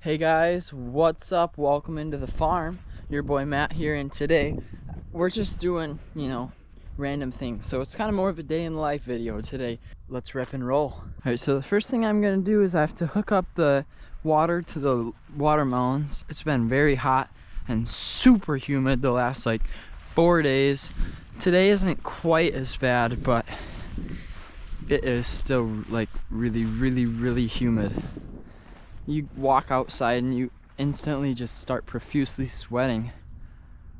Hey guys, what's up? Welcome into the farm. Your boy Matt here, and today we're just doing, random things. So it's kind of more of a day in the life video today. Let's rip and roll. Alright, so the first thing I'm gonna do is I have to hook up the water to the watermelons. It's been very hot and super humid the last 4 days. Today isn't quite as bad, but it is still really humid. You walk outside and you instantly just start profusely sweating.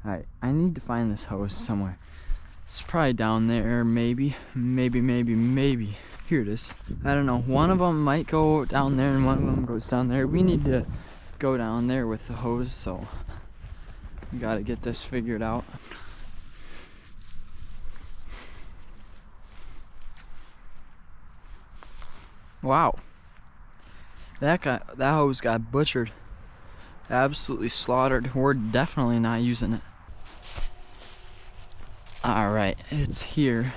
Alright, I need to find this hose somewhere. It's probably down there, maybe. Here it is. I don't know, one of them might go down there and one of them goes down there. We need to go down there with the hose, so we gotta get this figured out. Wow. That hose got butchered. Absolutely slaughtered. We're definitely not using it. Alright, it's here.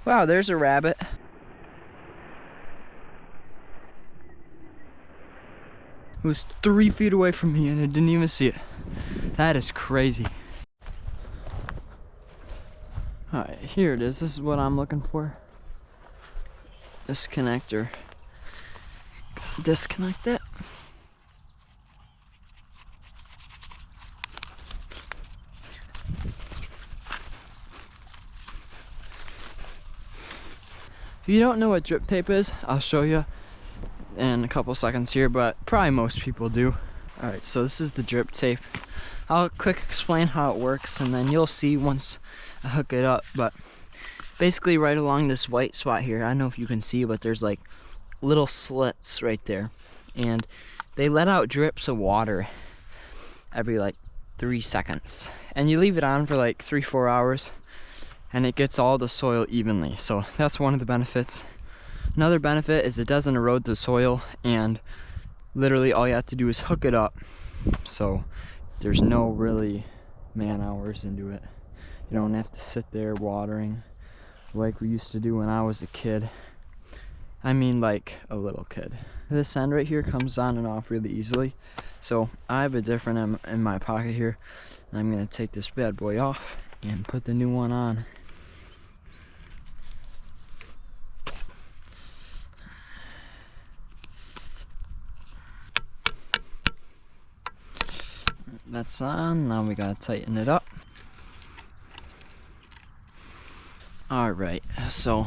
Wow, there's a rabbit. It was 3 feet away from me and I didn't even see it. That is crazy. Alright, here it is. This is what I'm looking for. This connector. Disconnect it. If you don't know what drip tape is, I'll show you in a couple seconds here, but probably most people do. Alright, so this is the drip tape. I'll quick explain how it works and then you'll see once I hook it up. But basically right along this white spot here, I don't know if you can see, but there's little slits right there, and they let out drips of water every 3 seconds, and you leave it on for 3-4 hours and it gets all the soil evenly. So that's one of the benefits. Another benefit is it doesn't erode the soil, and literally all you have to do is hook it up, so there's no really man hours into it. You don't have to sit there watering like we used to do when I was a kid. I mean, a little kid. This end right here comes on and off really easily. So I have a different in my pocket here. I'm gonna take this bad boy off and put the new one on. That's on. Now we gotta tighten it up. Alright, so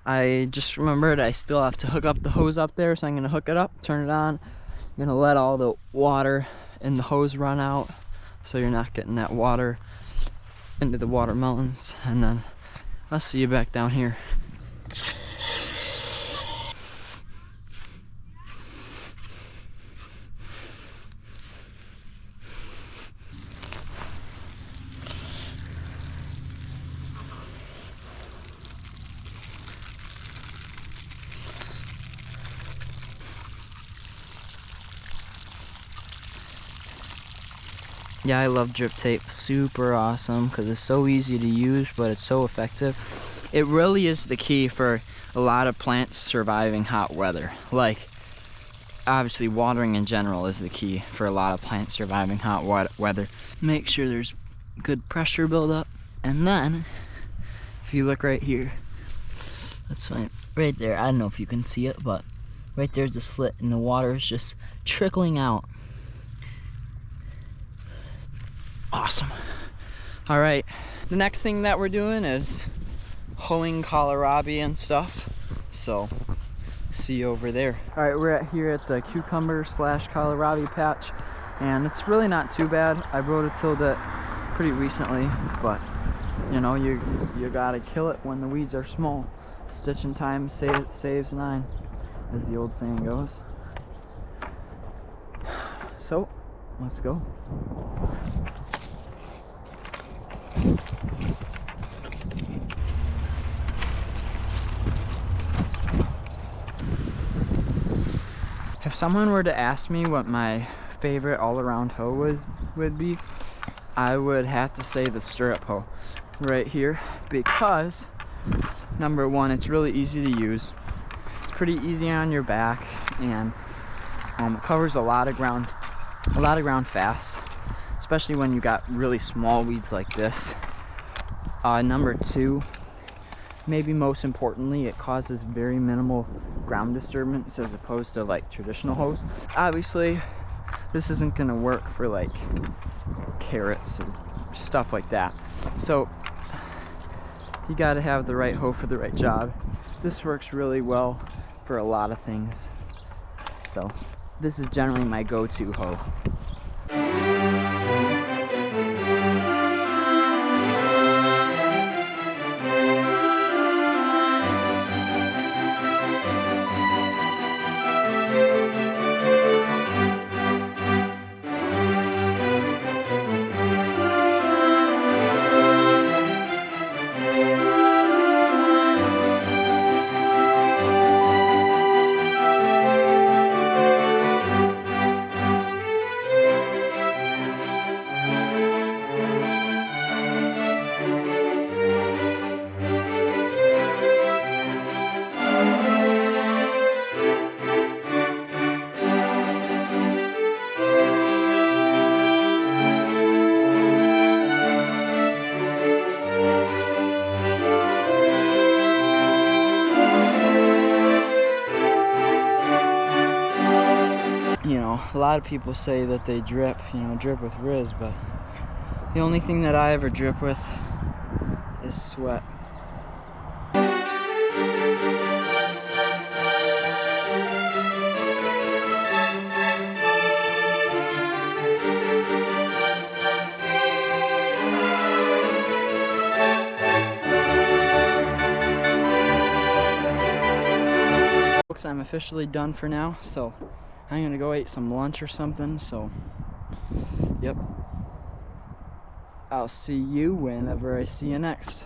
I just remembered I still have to hook up the hose up there, so I'm gonna hook it up, turn it on. I'm gonna let all the water in the hose run out so you're not getting that water into the watermelons, and then I'll see you back down here. Yeah, I love drip tape. Super awesome because it's so easy to use, but it's so effective. It really is the key for a lot of plants surviving hot weather. Obviously watering in general is the key for a lot of plants surviving hot weather. Make sure there's good pressure buildup, and then if you look right here, that's fine. Right there, I don't know if you can see it, but right there's the slit and the water is just trickling out. Awesome. All right, the next thing that we're doing is hoeing kohlrabi and stuff, so see you over there. All right, we're here at the cucumber / kohlrabi patch, and it's really not too bad. I rototilled it pretty recently, but you gotta kill it when the weeds are small. Stitch in time saves 9, as the old saying goes. So let's go. If someone were to ask me what my favorite all-around hoe would be, I would have to say the stirrup hoe right here, because Number one, it's really easy to use. It's pretty easy on your back, and it covers a lot of ground fast, especially when you got really small weeds like this. Number two, maybe most importantly, it causes very minimal ground disturbance as opposed to like traditional hose. Obviously, this isn't gonna work for like carrots and stuff like that. So you gotta have the right hoe for the right job. This works really well for a lot of things. So this is generally my go-to hoe. You know, a lot of people say that they drip, drip with RIZ, but the only thing that I ever drip with is sweat. Folks, I'm officially done for now, so I'm gonna go eat some lunch or something, so yep. I'll see you whenever I see you next.